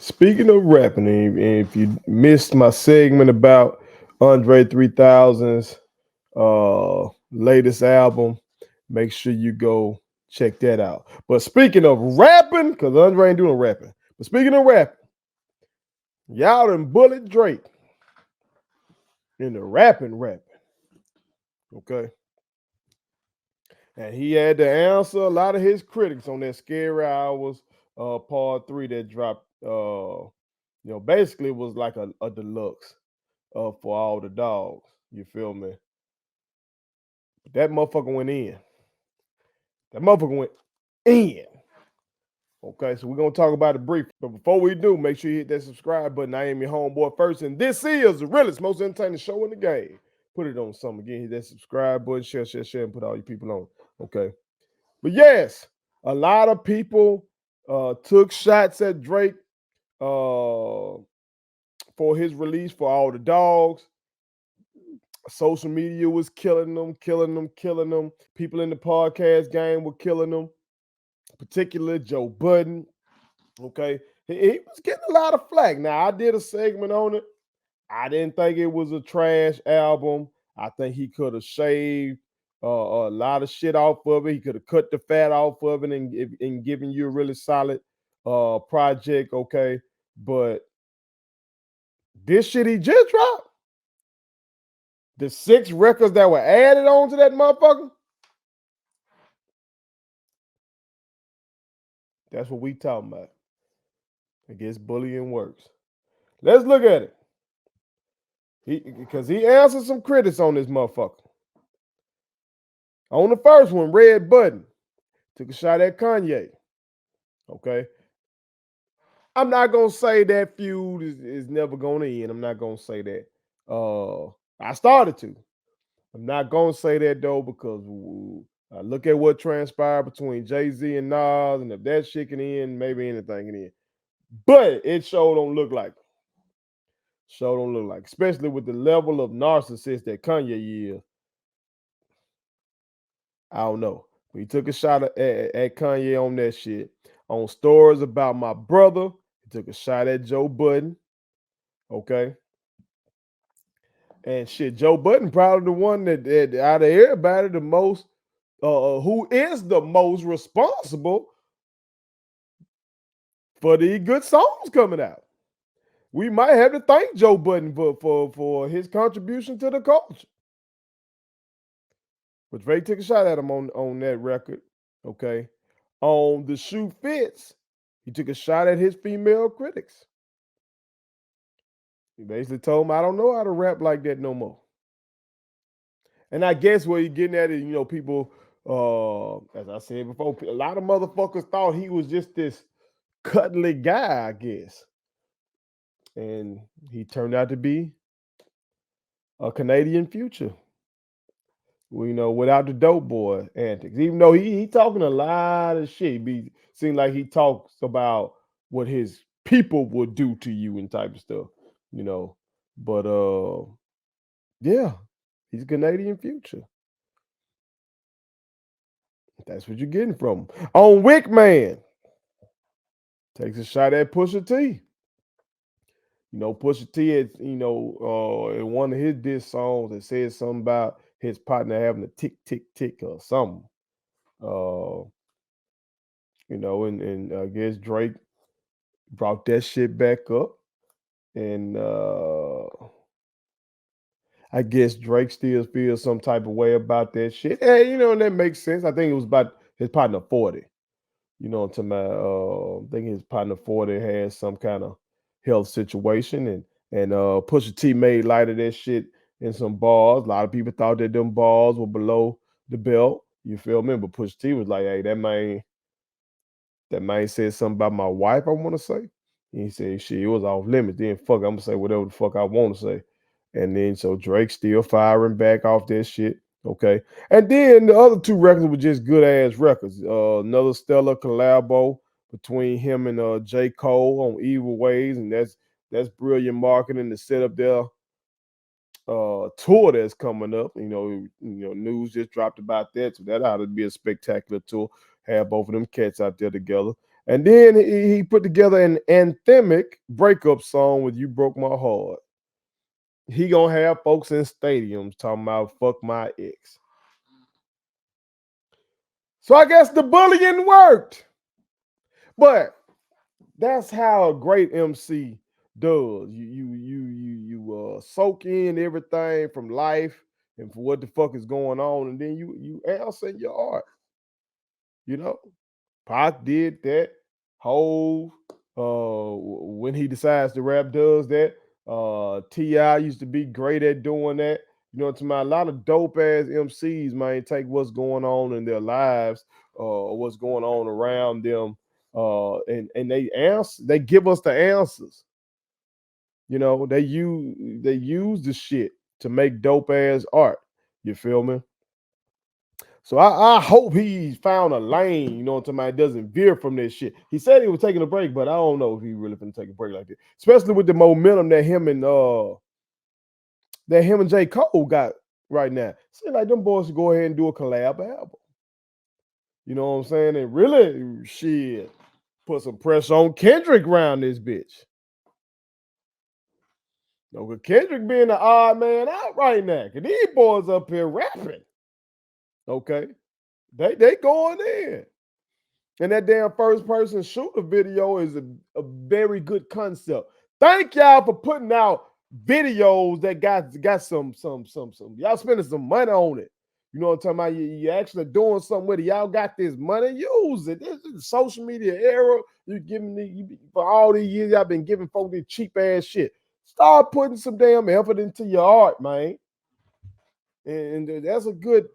Speaking of rapping, and if you missed my segment about Andre 3000's latest album, make sure you go check that out. But speaking of rapping, because Andre ain't doing rapping, but speaking of rapping, y'all done bullet Drake in the rapping. Okay. And he had to answer a lot of his critics on that Scary Hours part 3 that dropped. Basically it was like a deluxe for all the dogs. You feel me? That motherfucker went in. That motherfucker went in. Okay, so we're gonna talk about it briefly. But before we do, make sure you hit that subscribe button. I am your homeboy first, and this is the realest, most entertaining show in the game. Put it on something again. Hit that subscribe button, share, and put all your people on. Okay. But yes, a lot of people took shots at Drake for his release for all the dogs. Social media was killing them. People in the podcast game were killing them, particularly Joe Budden. Okay. He was getting a lot of flack. Now, I did a segment on it. I didn't think it was a trash album. I think he could have shaved a lot of shit off of it. He could have cut the fat off of it and given you a really solid project. Okay. But this shit he just dropped, the 6 records that were added on to that motherfucker, that's what we talking about. I guess bullying works. Let's look at it. Because he answered some critics on this motherfucker. On the first one, Red Budden took a shot at Kanye. Okay. I'm not gonna say that feud is never gonna end. I'm not gonna say that. I started to. I'm not gonna say that though, because I look at what transpired between Jay-Z and Nas, and if that shit can end, maybe anything can end. But it sure don't look like. Sure don't look like, especially with the level of narcissist that Kanye is. I don't know. But he took a shot at Kanye on that shit. On stories about my brother, he took a shot at Joe Budden. Okay. And shit, Joe Budden probably the one that out of everybody, the most who is the most responsible for the good songs coming out. We might have to thank Joe Budden for his contribution to the culture. But Drake took a shot at him on that record. Okay. On The Shoe Fits, he took a shot at his female critics. He basically told him, I don't know how to rap like that no more. And I guess where you're getting at is, people, as I said before, a lot of motherfuckers thought he was just this cuddly guy, I guess. And he turned out to be a Canadian future. Without the dope boy antics. Even though he talking a lot of shit. Seems like he talks about what his people would do to you and type of stuff. But yeah, he's a Canadian future. That's what you're getting from him. On Wick Man, takes a shot at Pusha T. Pusha T had, in one of his diss songs, it says something about his partner having a tick, tick, tick or something. And I guess Drake brought that shit back up. And I guess Drake still feels some type of way about that shit. And that makes sense. I think it was about his partner 40. To my I think his partner 40 has some kind of health situation, and Pusha T made light of that shit in some bars. A lot of people thought that them bars were below the belt. You feel me? But Pusha T was like, hey, that man said something about my wife, I want to say. And he said, shit, it was off limits. Then fuck, I'm gonna say whatever the fuck I want to say. And then so Drake still firing back off that shit. Okay. And then the other 2 records were just good ass records. Another stellar collabo between him and J. Cole on Evil Ways. And that's brilliant marketing to set up their tour that's coming up. News just dropped about that. So that ought to be a spectacular tour. Have both of them cats out there together. And then he put together an anthemic breakup song with "You Broke My Heart." He gonna have folks in stadiums talking about "fuck my ex." So I guess the bullying worked, but that's how a great MC does. You soak in everything from life and for what the fuck is going on, and then you answer in your art. You know, Pac did that. Hove, when he decides to rap, does that. Ti used to be great at doing that. You know, to my a lot of dope ass MCs, man, take what's going on in their lives, or what's going on around them, and they give us the answers. You know, they use the shit to make dope ass art. You feel me? So I hope he found a lane, you know, somebody doesn't veer from this shit. He said he was taking a break, but I don't know if he really finna take a break like that. Especially with the momentum that him and J. Cole got right now. Seems like them boys should go ahead and do a collab album. You know what I'm saying? And really shit. Put some pressure on Kendrick around this bitch. No, with Kendrick being the odd man out right now. Cause these boys up here rapping. Okay. They going in. And that damn first person shooter video is a very good concept. Thank y'all for putting out videos that got some. Y'all spending some money on it. You know what I'm talking about? You actually doing something with it. Y'all got this money, use it. This is the social media era. You giving for all these years, y'all been giving folks this cheap ass shit. Start putting some damn effort into your art, man. And that's a good,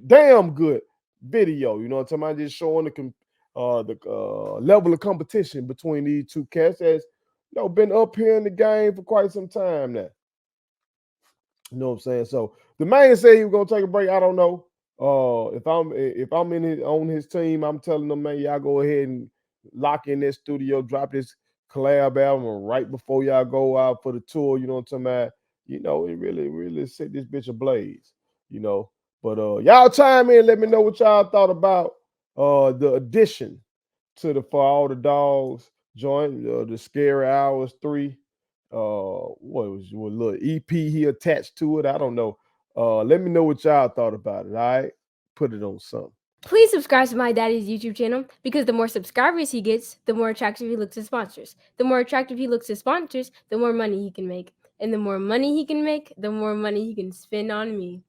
damn good video. You know what I'm talking about? Just showing the level of competition between these two cats that's been up here in the game for quite some time now. You know what I'm saying? So the man said he was gonna take a break. I don't know. If I'm on his team, I'm telling them, man, y'all go ahead and lock in this studio, drop this collab album right before y'all go out for the tour. You know what I'm talking about? It really set this bitch ablaze. You know, but y'all chime in, let me know what y'all thought about the addition to the For All the Dogs joint, the Scary Hours 3. What little EP he attached to it? I don't know. Let me know what y'all thought about it. All right, put it on something. Please subscribe to my daddy's YouTube channel because the more subscribers he gets, the more attractive he looks to sponsors. The more attractive he looks to sponsors, the more money he can make. And the more money he can make, the more money he can spend on me.